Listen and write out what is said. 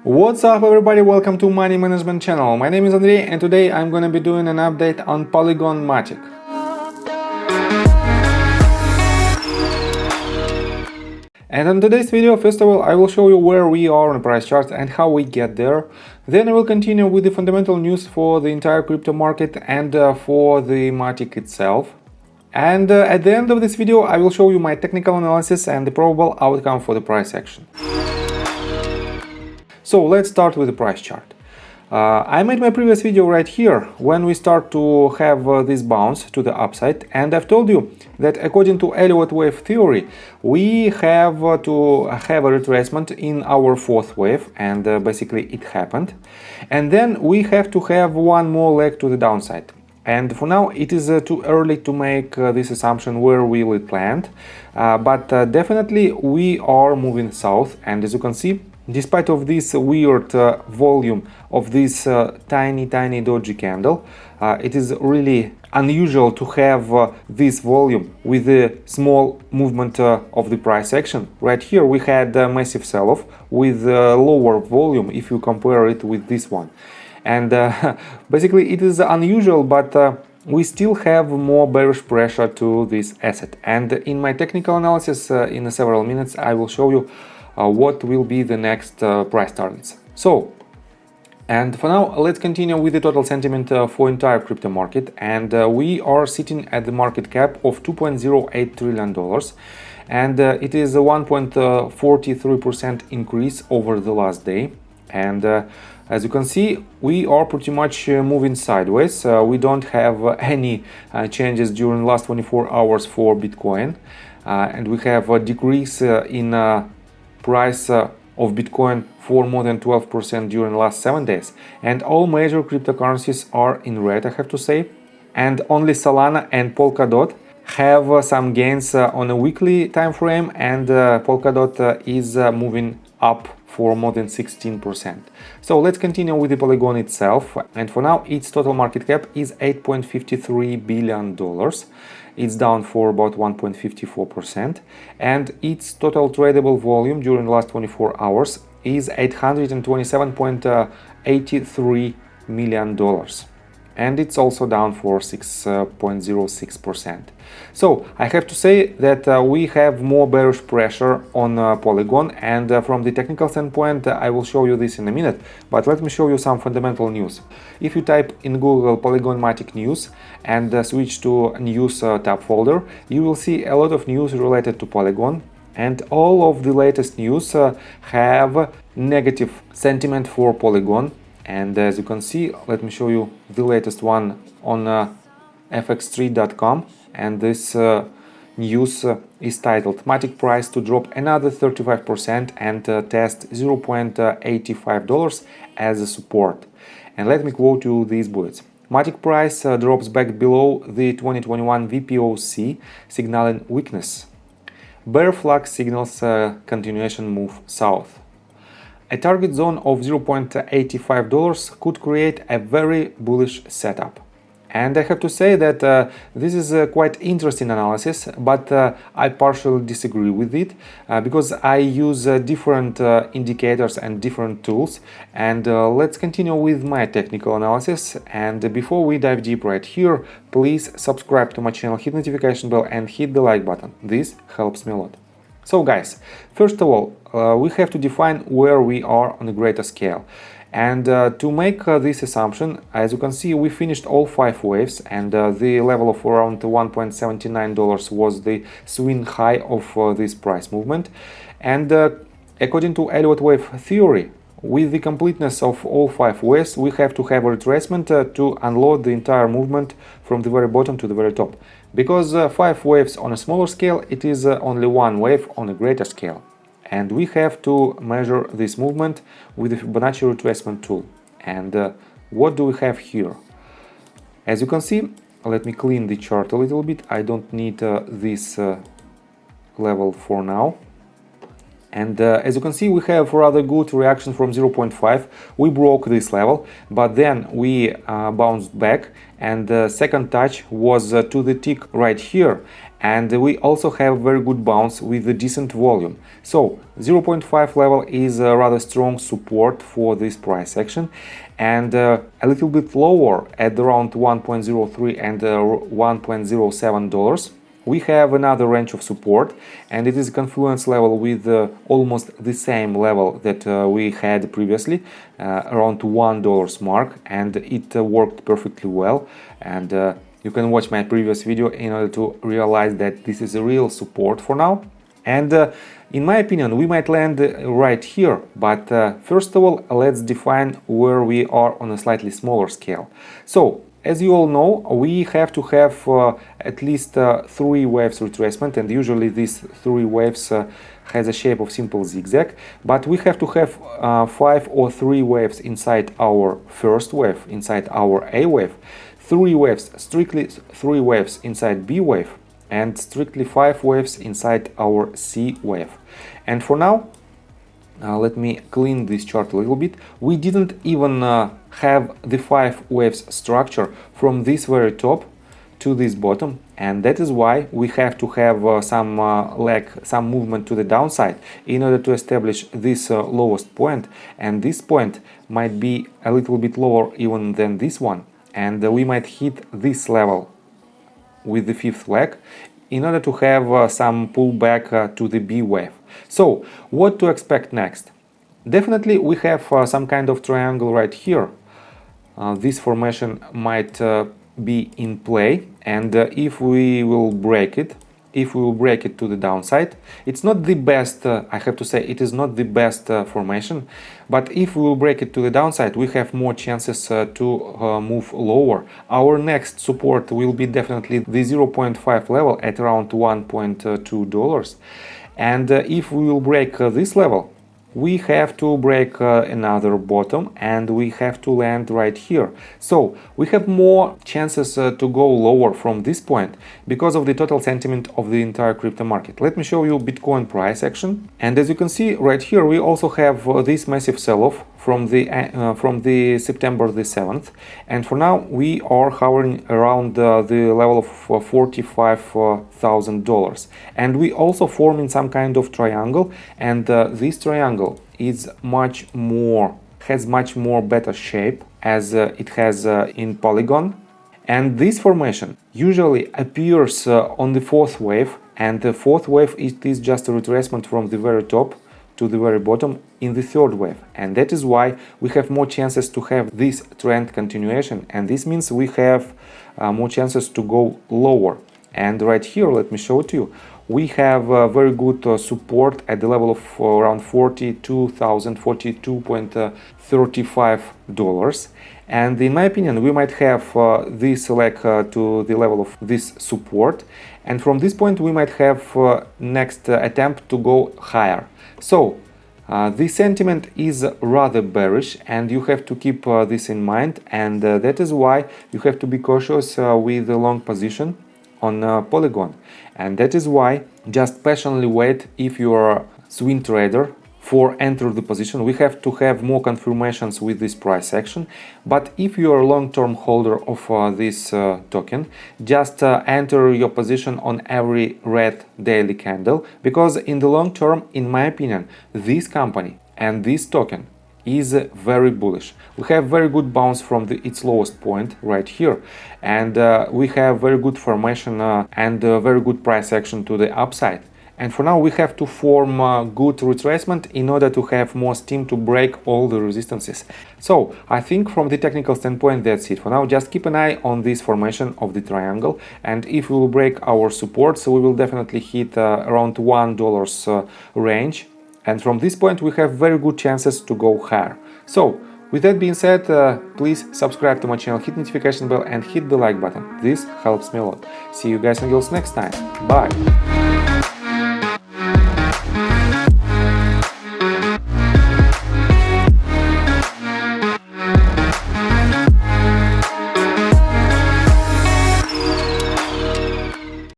What's up everybody, welcome to Money Management channel. My name is Andrei and today I'm gonna be doing an update on Polygon Matic. And in today's video, first of all, I will show you where we are on the price chart and how we get there. Then I will continue with the fundamental news for the entire crypto market and for the Matic itself. And at the end of this video, I will show you my technical analysis and the probable outcome for the price action. So let's start with the price chart. I made my previous video right here when we start to have this bounce to the upside, and I've told you that according to Elliott wave theory we have to have a retracement in our fourth wave, and basically it happened, and then we have to have one more leg to the downside. And for now it is too early to make this assumption where will it land, but definitely we are moving south, and as you can see, despite of this weird volume of this tiny doji candle, it is really unusual to have this volume with a small movement of the price action. Right here we had a massive sell-off with lower volume if you compare it with this one. And basically it is unusual, but we still have more bearish pressure to this asset. And in my technical analysis in several minutes I will show you what will be the next price targets. So, and for now let's continue with the total sentiment for entire crypto market, and we are sitting at the market cap of $2.08 trillion, and it is a 1.43% increase over the last day. And as you can see, we are pretty much moving sideways. We don't have any changes during the last 24 hours for Bitcoin, and we have a decrease in price of Bitcoin for more than 12% during the last 7 days, and all major cryptocurrencies are in red, I have to say, and only Solana and Polkadot have some gains on a weekly time frame, and Polkadot is moving up for more than 16%. So let's continue with the Polygon itself, and for now its total market cap is $8.53 billion. It's down for about 1.54%, and its total tradable volume during the last 24 hours is $827.83 million. And it's also down for 6.06%. So I have to say that we have more bearish pressure on Polygon, and from the technical standpoint I will show you this in a minute, but let me show you some fundamental news. If you type in Google Polygon Matic news and switch to news tab folder, you will see a lot of news related to Polygon, and all of the latest news have negative sentiment for Polygon. And as you can see, let me show you the latest one on fx3.com, and this news is titled "Matic price to drop another 35% and test $0.85 as a support." And let me quote you these bullets. Matic price drops back below the 2021 VPOC, signaling weakness. Bear flag signals continuation move south. A target zone of $0.85 could create a very bullish setup. And I have to say that this is a quite interesting analysis, but I partially disagree with it because I use different indicators and different tools. And let's continue with my technical analysis. And before we dive deep right here, please subscribe to my channel, hit notification bell and hit the like button. This helps me a lot. So guys, first of all, we have to define where we are on a greater scale. And to make this assumption, as you can see, we finished all 5 waves, and the level of around $1.79 was the swing high of this price movement. And according to Elliott wave theory, with the completeness of all 5 waves, we have to have a retracement to unload the entire movement from the very bottom to the very top. Because 5 waves on a smaller scale, it is only 1 wave on a greater scale. And we have to measure this movement with the Fibonacci retracement tool. And what do we have here? As you can see, let me clean the chart a little bit. I don't need this level for now. And as you can see, we have rather good reaction from 0.5. We broke this level, but then we bounced back, and the second touch was to the tick right here. And we also have very good bounce with a decent volume. So 0.5 level is a rather strong support for this price action, and a little bit lower at around 1.03 and $1.07. We have another range of support, and it is a confluence level with almost the same level that we had previously, around $1 mark, and it worked perfectly well. And you can watch my previous video in order to realize that this is a real support for now. And in my opinion, we might land right here, but first of all, let's define where we are on a slightly smaller scale. So, as you all know, we have to have at least 3 waves retracement, and usually these 3 waves has a shape of simple zigzag, but we have to have 5 or 3 waves inside our first wave, inside our A wave, 3 waves, strictly 3 waves inside B wave, and strictly 5 waves inside our C wave. And for now, let me clean this chart a little bit. We didn't even have the 5 waves structure from this very top to this bottom, and that is why we have to have some movement to the downside in order to establish this lowest point, and this point might be a little bit lower even than this one, and we might hit this level with the 5th leg in order to have some pullback to the B wave. So, what to expect next? Definitely we have some kind of triangle right here. This formation might be in play, and if we will break it, to the downside, it's not the best, I have to say, it is not the best formation, but if we will break it to the downside, we have more chances to move lower. Our next support will be definitely the 0.5 level at around $1.2. And if we will break this level, we have to break another bottom, and we have to land right here. So we have more chances to go lower from this point because of the total sentiment of the entire crypto market. Let me show you Bitcoin price action, and as you can see right here, we also have this massive sell-off from the September the 7th, and for now we are hovering around the level of $45,000, and we also form in some kind of triangle, and this triangle is has much more better shape as it has in Polygon. And this formation usually appears on the 4th wave, and the 4th wave is just a retracement from the very top to the very bottom in the 3rd wave, and that is why we have more chances to have this trend continuation, and this means we have more chances to go lower. And right here, let me show it to you, we have very good support at the level of around $42.35, and in my opinion we might have this leg to the level of this support, and from this point we might have next attempt to go higher. So the sentiment is rather bearish, and you have to keep this in mind, and that is why you have to be cautious with the long position on Polygon, and that is why just patiently wait if you are a swing trader for enter the position. We have to have more confirmations with this price action, but if you are a long-term holder of this token, just enter your position on every red daily candle, because in the long term, in my opinion, this company and this token is very bullish. We have very good bounce from its lowest point right here, and we have very good formation and very good price action to the upside. And for now we have to form good retracement in order to have more steam to break all the resistances. So I think from the technical standpoint that's it for now. Just keep an eye on this formation of the triangle, and if we will break our support, so we will definitely hit around $1 range, and from this point we have very good chances to go higher. So with that being said, please subscribe to my channel, hit notification bell and hit the like button. This helps me a lot. See you guys and girls next time. Bye!